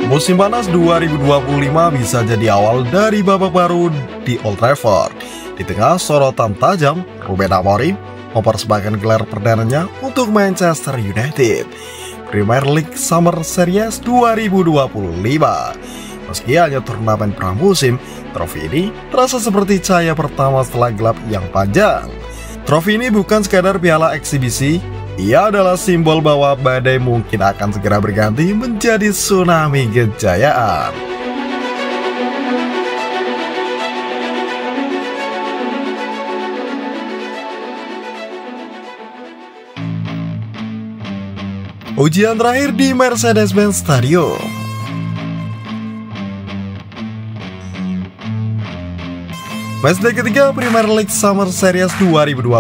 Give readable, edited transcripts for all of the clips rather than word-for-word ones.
Musim panas 2025 bisa jadi awal dari babak baru di Old Trafford. Di tengah sorotan tajam, Ruben Amorim mempersembahkan gelar perdananya untuk Manchester United Premier League Summer Series 2025. Meski hanya turnamen pramusim, trofi ini terasa seperti cahaya pertama setelah gelap yang panjang. Trofi ini bukan sekadar piala eksibisi, ia adalah simbol bahwa badai mungkin akan segera berganti menjadi tsunami kejayaan. Ujian terakhir di Mercedes-Benz Stadium. Matchday ketiga Premier League Summer Series 2025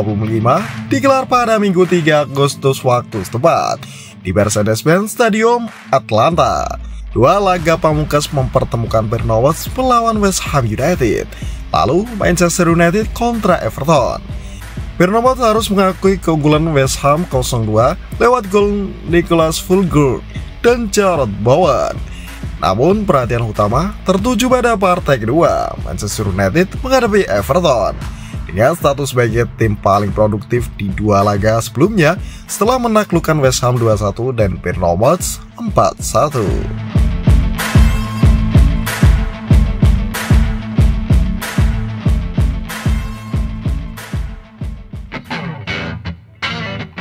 digelar pada Minggu 3 Agustus waktu setempat di Mercedes-Benz Stadium, Atlanta. Dua laga pamungkas mempertemukan Bournemouth melawan West Ham United, lalu Manchester United kontra Everton. Bournemouth harus mengakui keunggulan West Ham 0-2 lewat gol Nicholas Fulgur dan Jarrod Bowen. Namun perhatian utama tertuju pada partai kedua, Manchester United menghadapi Everton. Dengan status sebagai tim paling produktif di dua laga sebelumnya setelah menaklukkan West Ham 2-1 dan Bournemouth 4-1.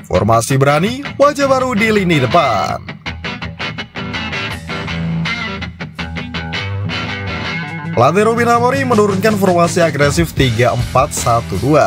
Formasi berani, wajah baru di lini depan. Pelatih Ruben Amorim menurunkan formasi agresif 3-4-1-2.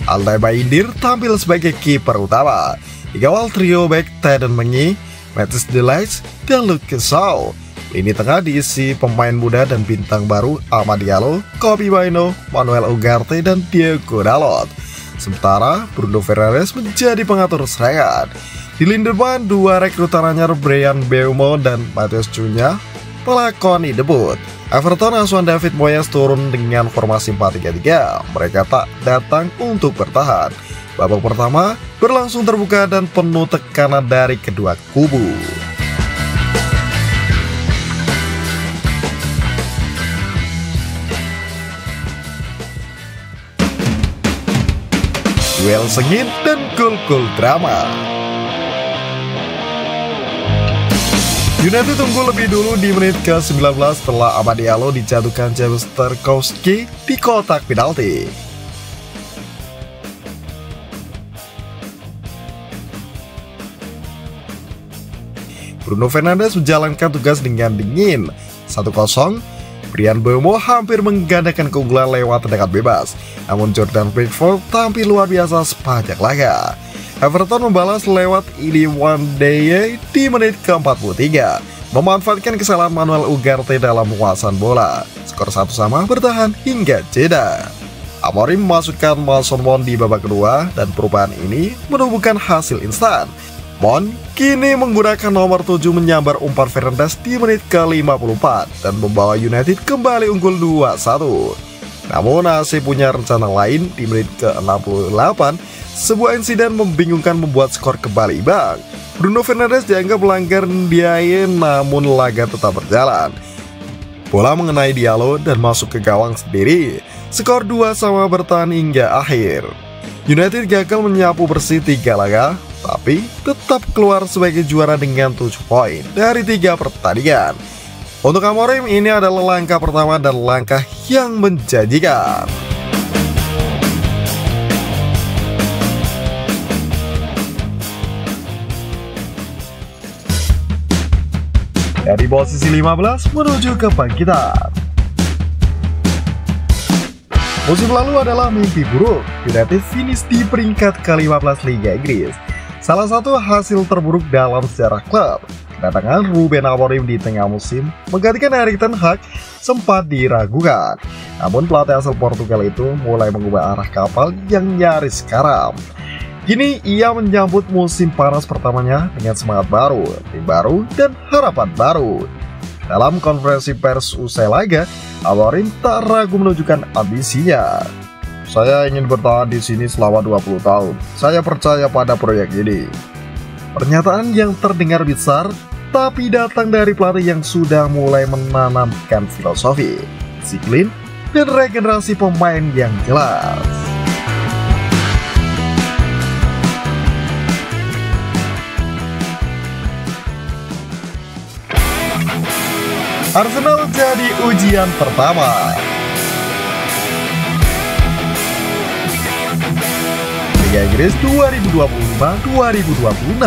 Altay Bayindir tampil sebagai kiper utama. Dikawal trio back Teden Mengi, Matthijs de Ligt, dan Luke Shaw. Lini tengah diisi pemain muda dan bintang baru Amad Diallo, Kobbie Mainoo, Manuel Ugarte, dan Diogo Dalot. Sementara Bruno Fernandes menjadi pengatur serangan. Di lini depan, dua rekrut anyar Bryan Mbeumo dan Matheus Cunha melakoni debut. Everton asuhan David Moyes turun dengan formasi 4-3-3. Mereka tak datang untuk bertahan. Babak pertama berlangsung terbuka dan penuh tekanan dari kedua kubu. Duel sengit dan gol-gol drama. United tunggu lebih dulu di menit ke-19 setelah Amad Diallo dijatuhkan James Tarkowski di kotak penalti. Bruno Fernandes menjalankan tugas dengan dingin. 1-0, Bryan Mbeumo hampir menggandakan keunggulan lewat tendangan bebas. Namun Jordan Pickford tampil luar biasa sepanjang laga. Everton membalas lewat Iliman Ndiaye di menit ke-43, memanfaatkan kesalahan Manuel Ugarte dalam penguasaan bola. Skor 1-1 bertahan hingga jeda. Amorim memasukkan Mason Mount di babak kedua dan perubahan ini menumbuhkan hasil instan. Mount kini menggunakan nomor 7 menyambar umpan Fernandes di menit ke-54 dan membawa United kembali unggul 2-1. Namun AC punya rencana lain di menit ke-68. Sebuah insiden membingungkan membuat skor kembali imbang. Bruno Fernandes dianggap melanggar Ndiaye, namun laga tetap berjalan. Bola mengenai Diallo dan masuk ke gawang sendiri. Skor 2-2 bertahan hingga akhir. United gagal menyapu bersih 3 laga, tapi tetap keluar sebagai juara dengan 7 poin dari 3 pertandingan. Untuk Amorim ini adalah langkah pertama dan langkah yang menjanjikan. Dari posisi 15 menuju kebangkitan. Musim lalu adalah mimpi buruk. United finish di peringkat ke-15 Liga Inggris. Salah satu hasil terburuk dalam sejarah klub. Kedatangan Ruben Amorim di tengah musim menggantikan Erik ten Hag sempat diragukan. Namun pelatih asal Portugal itu mulai mengubah arah kapal yang nyaris karam. Kini ia menyambut musim panas pertamanya dengan semangat baru, tim baru, dan harapan baru. Dalam konferensi pers usai laga, Amorim tak ragu menunjukkan ambisinya. Saya ingin bertahan di sini selama 20 tahun. Saya percaya pada proyek ini. Pernyataan yang terdengar besar, tapi datang dari pelatih yang sudah mulai menanamkan filosofi, disiplin, dan regenerasi pemain yang jelas. Arsenal jadi ujian pertama. Liga Inggris 2025-2026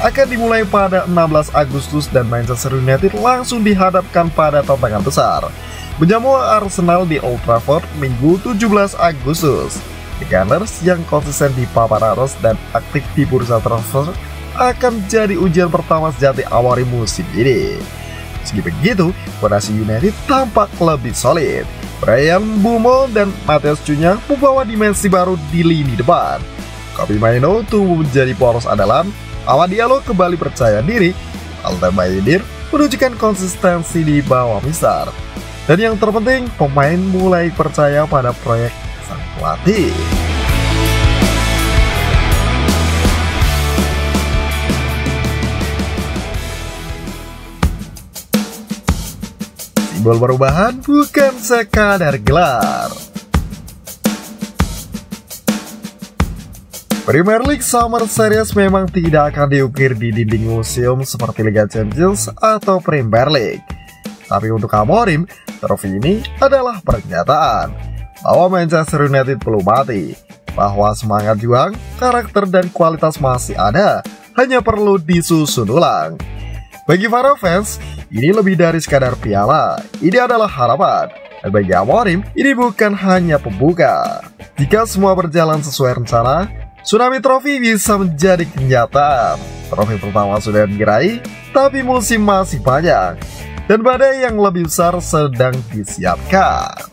akan dimulai pada 16 Agustus dan Manchester United langsung dihadapkan pada tantangan besar menjamu Arsenal di Old Trafford Minggu 17 Agustus. The Gunners yang konsisten di papan atas dan aktif di bursa transfer akan jadi ujian pertama sejak diawali musim ini. Meski begitu, fondasi United tampak lebih solid. Bryan Mbeumo dan Matheus Cunha membawa dimensi baru di lini depan. Kobbie Mainoo tumbuh menjadi poros andalan. Amad Diallo kembali percaya diri. Altan Bayindir menunjukkan konsistensi di bawah Mister. Dan yang terpenting, pemain mulai percaya pada proyek sang pelatih. Simbol perubahan bukan sekadar gelar. Premier League Summer Series memang tidak akan diukir di dinding museum seperti Liga Champions atau Premier League. Tapi untuk Amorim, trofi ini adalah pernyataan bahwa Manchester United belum mati, bahwa semangat juang, karakter dan kualitas masih ada, hanya perlu disusun ulang. Bagi para fans, ini lebih dari sekadar piala, ini adalah harapan. Dan bagi Amorim, ini bukan hanya pembuka. Jika semua berjalan sesuai rencana, Tsunami Trophy bisa menjadi kenyataan. Trofi pertama sudah diraih, tapi musim masih panjang. Dan badai yang lebih besar sedang disiapkan.